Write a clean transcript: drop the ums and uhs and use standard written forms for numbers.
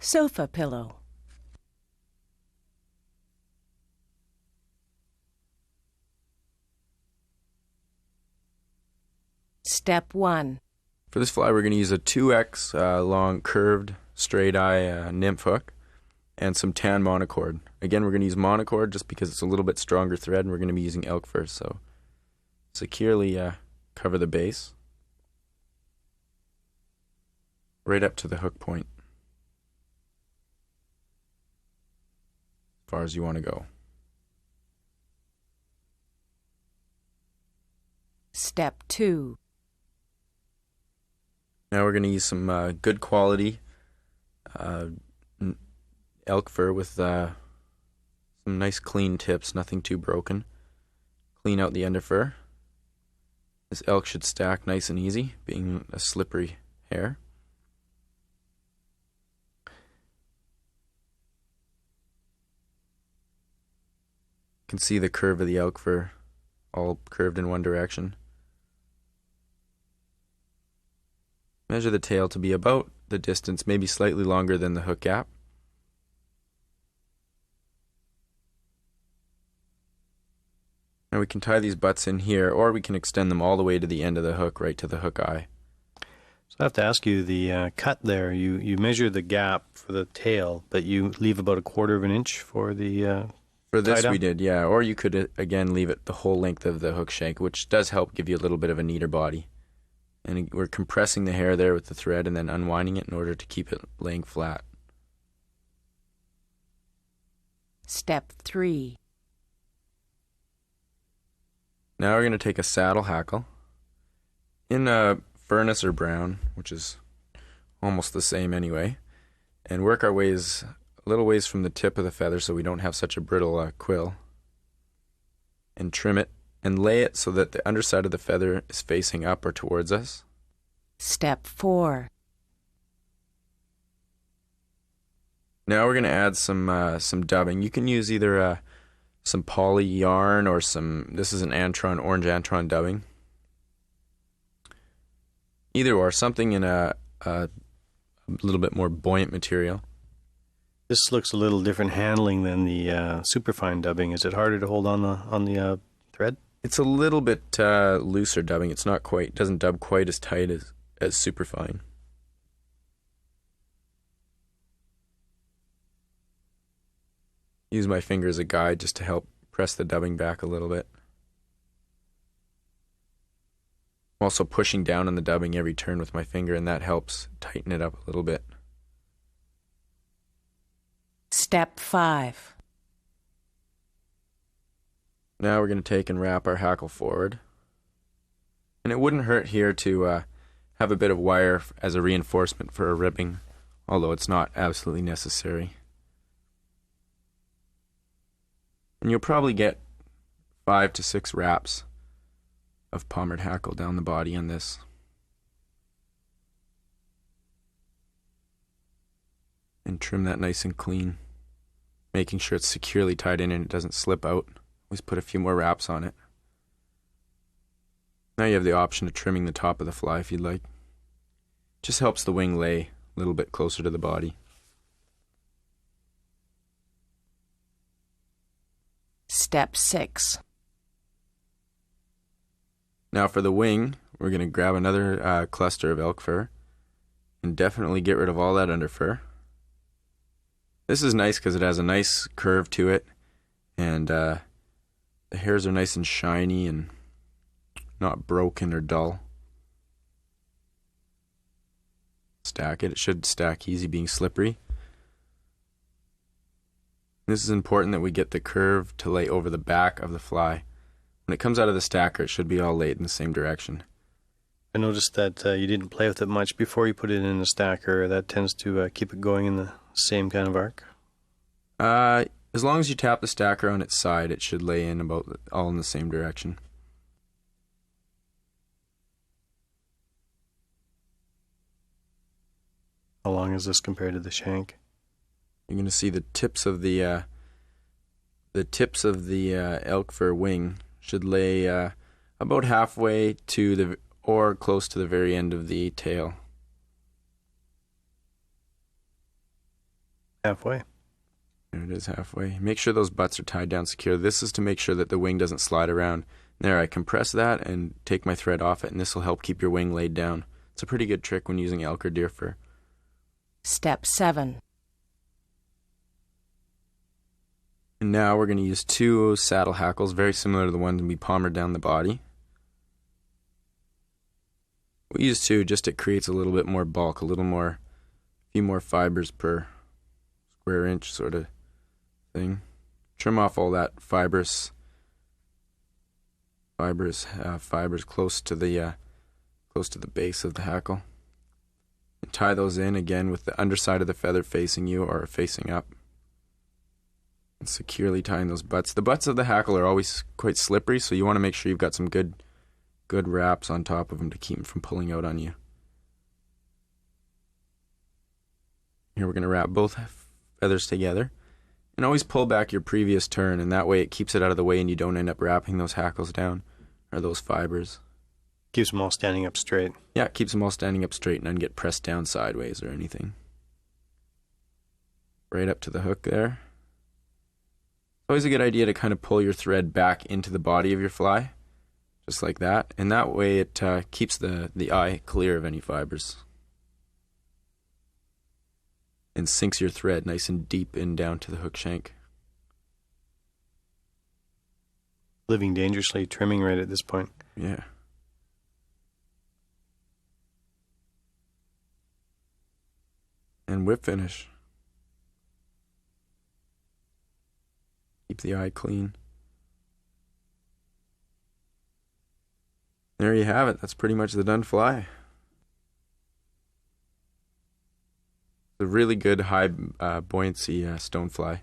Sofa pillow. Step 1. For this fly, we're going to use a 2X long curved straight eye nymph hook and some tan monocord. Again, we're going to use monocord just because it's a little bit stronger thread, and we're going to be using elk fur, so securely cover the base right up to the hook point as far as you want to go. Step 2. Now we're going to use some good quality elk fur with some nice clean tips, nothing too broken. Clean out the underfur. This elk should stack nice and easy, being a slippery hair. You can see the curve of the elk fur, all curved in one direction. Measure the tail to be about the distance, maybe slightly longer than the hook gap. Now we can tie these butts in here, or we can extend them all the way to the end of the hook, right to the hook eye. So I have to ask you, the cut there, you measure the gap for the tail, but you leave about 1/4 of an inch for the For this tie-down? we did, yeah. Or you could, again, leave it the whole length of the hook shank, which does help give you a little bit of a neater body. And we're compressing the hair there with the thread and then unwinding it in order to keep it laying flat. Step 3. Now we're going to take a saddle hackle in a furnace or brown, which is almost the same anyway, and work our ways a little ways from the tip of the feather so we don't have such a brittle quill, and trim it and lay it so that the underside of the feather is facing up or towards us. Step 4. Now we're going to add some dubbing. You can use either some poly yarn or this is an Antron, orange Antron dubbing. Either or, something in a little bit more buoyant material. This looks a little different handling than the superfine dubbing. Is it harder to hold on the thread? It's a little bit looser dubbing. It's not quite, doesn't dub quite as tight as superfine. Use my finger as a guide just to help press the dubbing back a little bit. I'm also pushing down on the dubbing every turn with my finger, and that helps tighten it up a little bit. Step 5. Now we're going to take and wrap our hackle forward. And it wouldn't hurt here to have a bit of wire as a reinforcement for a ribbing, although it's not absolutely necessary. And you'll probably get 5 to 6 wraps of palmered hackle down the body on this. And trim that nice and clean, making sure it's securely tied in and it doesn't slip out. Always put a few more wraps on it. Now you have the option of trimming the top of the fly if you'd like. Just helps the wing lay a little bit closer to the body. Step 6. Now for the wing, we're going to grab another cluster of elk fur and definitely get rid of all that underfur. This is nice because it has a nice curve to it, and the hairs are nice and shiny and not broken or dull. Stack it. It should stack easy, being slippery. This is important that we get the curve to lay over the back of the fly. When it comes out of the stacker, it should be all laid in the same direction. I noticed that you didn't play with it much before you put it in the stacker. That tends to keep it going in the same kind of arc. As long as you tap the stacker on its side, it should lay in about all in the same direction. How long is this compared to the shank? You're going to see the tips of the elk fur wing should lay about halfway to or close to the very end of the tail. Halfway. There it is, halfway. Make sure those butts are tied down secure. This is to make sure that the wing doesn't slide around. There, I compress that and take my thread off it, and this will help keep your wing laid down. It's a pretty good trick when using elk or deer fur. Step 7. And now we're going to use 2 saddle hackles, very similar to the ones we palmered down the body. We use 2 just it creates a little bit more bulk, a few more fibers per square inch sort of thing. Trim off all that fibers close to the base of the hackle. And tie those in again with the underside of the feather facing you or facing up. And securely tying those butts. The butts of the hackle are always quite slippery, so you want to make sure you've got some good wraps on top of them to keep them from pulling out on you. Here we're going to wrap both feathers together. And always pull back your previous turn, and that way it keeps it out of the way and you don't end up wrapping those hackles down, or those fibers. Keeps them all standing up straight. Yeah, it keeps them all standing up straight and doesn't get pressed down sideways or anything. Right up to the hook there. It's always a good idea to kind of pull your thread back into the body of your fly, just like that, and that way it keeps the eye clear of any fibers. And sinks your thread nice and deep in down to the hook shank. Living dangerously, trimming right at this point. Yeah. And whip finish. Keep the eye clean. There you have it. That's pretty much the done fly. A really good high buoyancy stonefly.